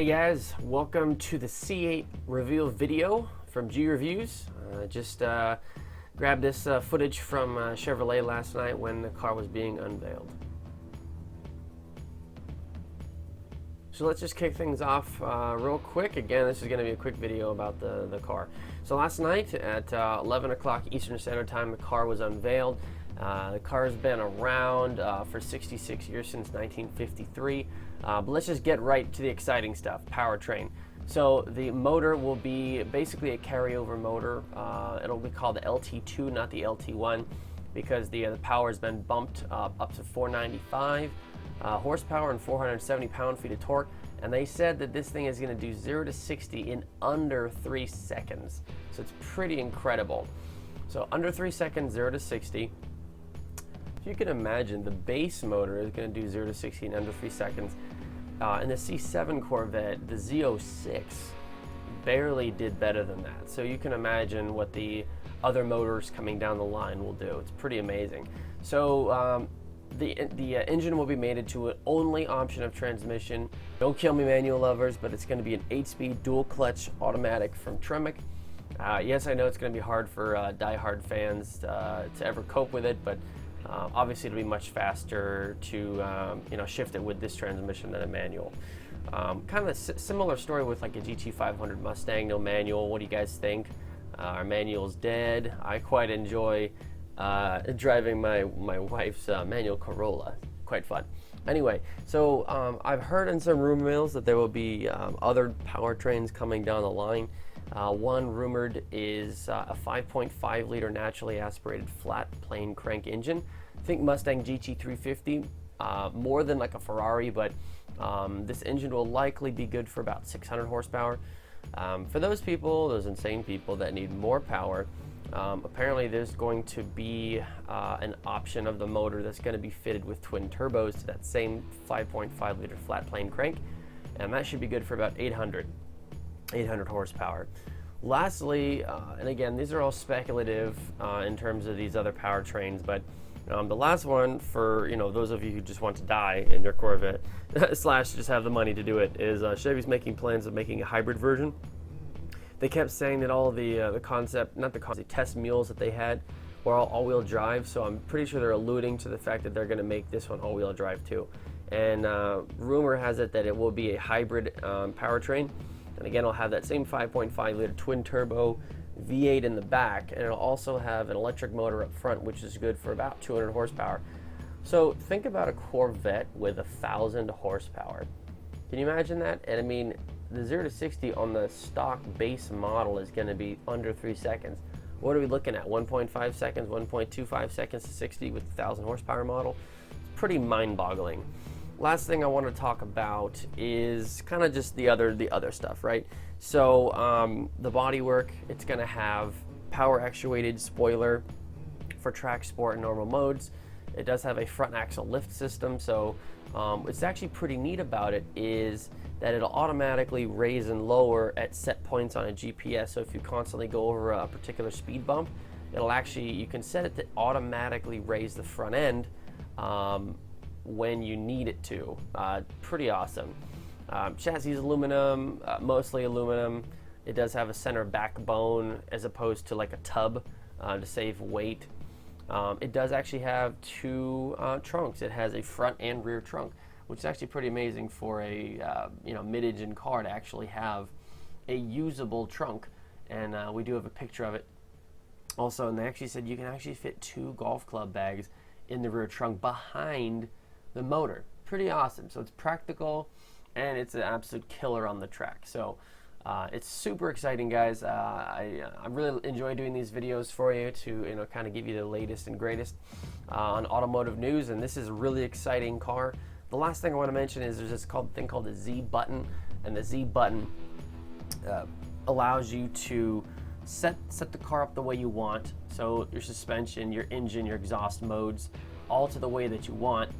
Hey guys, welcome to the C8 reveal video from G Reviews. Just grabbed this footage from Chevrolet last night when the car was being unveiled. So let's just kick things off real quick. Again, this is going to be a quick video about the car. So last night at 11 o'clock Eastern Standard Time, the car was unveiled. The car has been around for 66 years, since 1953. But let's just get right to the exciting stuff, powertrain. So the motor will be basically a carryover motor. It'll be called the LT2, not the LT1, because the power has been bumped up to 495 horsepower and 470 pound-feet of torque. And they said that this thing is going to do 0 to 60 in under 3 seconds. So it's pretty incredible. So under 3 seconds, 0 to 60. If you can imagine, the base motor is going to do 0 to 60 in under 3 seconds. In the C7 Corvette, the Z06 barely did better than that. So you can imagine what the other motors coming down the line will do. It's pretty amazing. So the engine will be mated to an only option of transmission. Don't kill me, manual lovers, but it's going to be an 8-speed dual clutch automatic from Tremec. Yes, I know it's going to be hard for die-hard fans to ever cope with it, but obviously it'll be much faster to shift it with this transmission than a manual. Kind of similar story with like a GT500 Mustang, no manual. What do you guys think? Our manual's dead. I quite enjoy driving my wife's manual Corolla. Quite fun. Anyway, so I've heard in some rumor mills that there will be other powertrains coming down the line. One rumored is a 5.5 liter naturally aspirated flat plane crank engine. Think Mustang GT350, more than like a Ferrari, but this engine will likely be good for about 600 horsepower. For those people, those insane people that need more power, apparently there's going to be an option of the motor that's going to be fitted with twin turbos to that same 5.5 liter flat plane crank, and that should be good for about 800 horsepower. Lastly, and again, these are all speculative in terms of these other powertrains, but the last one for those of you who just want to die in your Corvette slash just have the money to do it is Chevy's making plans of making a hybrid version. They kept saying that all the test mules that they had were all all-wheel drive, so I'm pretty sure they're alluding to the fact that they're going to make this one all-wheel drive too. And rumor has it that it will be a hybrid powertrain. And again, it'll have that same 5.5 liter twin turbo V8 in the back, and it'll also have an electric motor up front, which is good for about 200 horsepower. So think about a Corvette with 1,000 horsepower. Can you imagine that? And I mean, the 0 to 60 on the stock base model is going to be under 3 seconds. What are we looking at? 1.5 seconds, 1.25 seconds to 60 with the 1,000 horsepower model? It's pretty mind-boggling. Last thing I want to talk about is kind of just the other stuff, right? So the bodywork, it's going to have power actuated spoiler for track, sport, and normal modes. It does have a front axle lift system, so what's actually pretty neat about it is that it'll automatically raise and lower at set points on a GPS. So if you constantly go over a particular speed bump, you can set it to automatically raise the front end when you need it to. Pretty awesome. Chassis is aluminum, mostly aluminum. It does have a center backbone as opposed to like a tub to save weight. It does actually have two trunks. It has a front and rear trunk, which is actually pretty amazing for a mid-engine car to actually have a usable trunk. And we do have a picture of it also. And they actually said you can actually fit 2 golf club bags in the rear trunk behind the motor. Pretty awesome. So it's practical and it's an absolute killer on the track. So it's super exciting, guys. I really enjoy doing these videos for you to kind of give you the latest and greatest on automotive news, and this is a really exciting car. The last thing I want to mention is there's this thing called the Z button, and the Z button allows you to set the car up the way you want. So your suspension, your engine, your exhaust modes, all to the way that you want.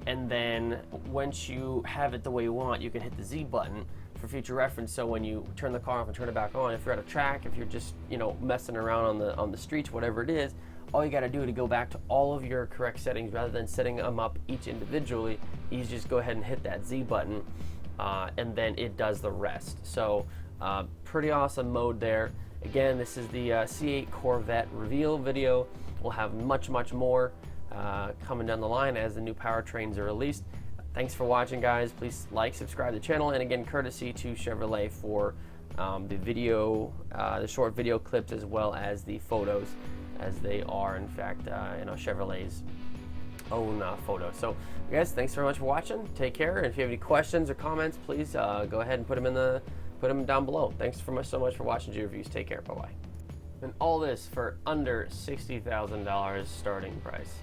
And then once you have it the way you want, you can hit the Z button for future reference. So when you turn the car off and turn it back on, if you're at a track, if you're just messing around on the streets, whatever it is, all you got to do to go back to all of your correct settings rather than setting them up each individually, you just go ahead and hit that Z button. and then it does the rest. So pretty awesome mode there. Again, this is the C8 Corvette Revealed video. We'll have much more coming down the line as the new powertrains are released. Thanks for watching, guys. Please like, subscribe to the channel, and again, courtesy to Chevrolet for the video, the short video clips, as well as the photos, as they are in fact Chevrolet's own photos. So guys, thanks very much for watching. Take care, and if you have any questions or comments, please go ahead and put them down below. Thanks so much for watching G Reviews. Take care. Bye bye. And all this for under $60,000 starting price.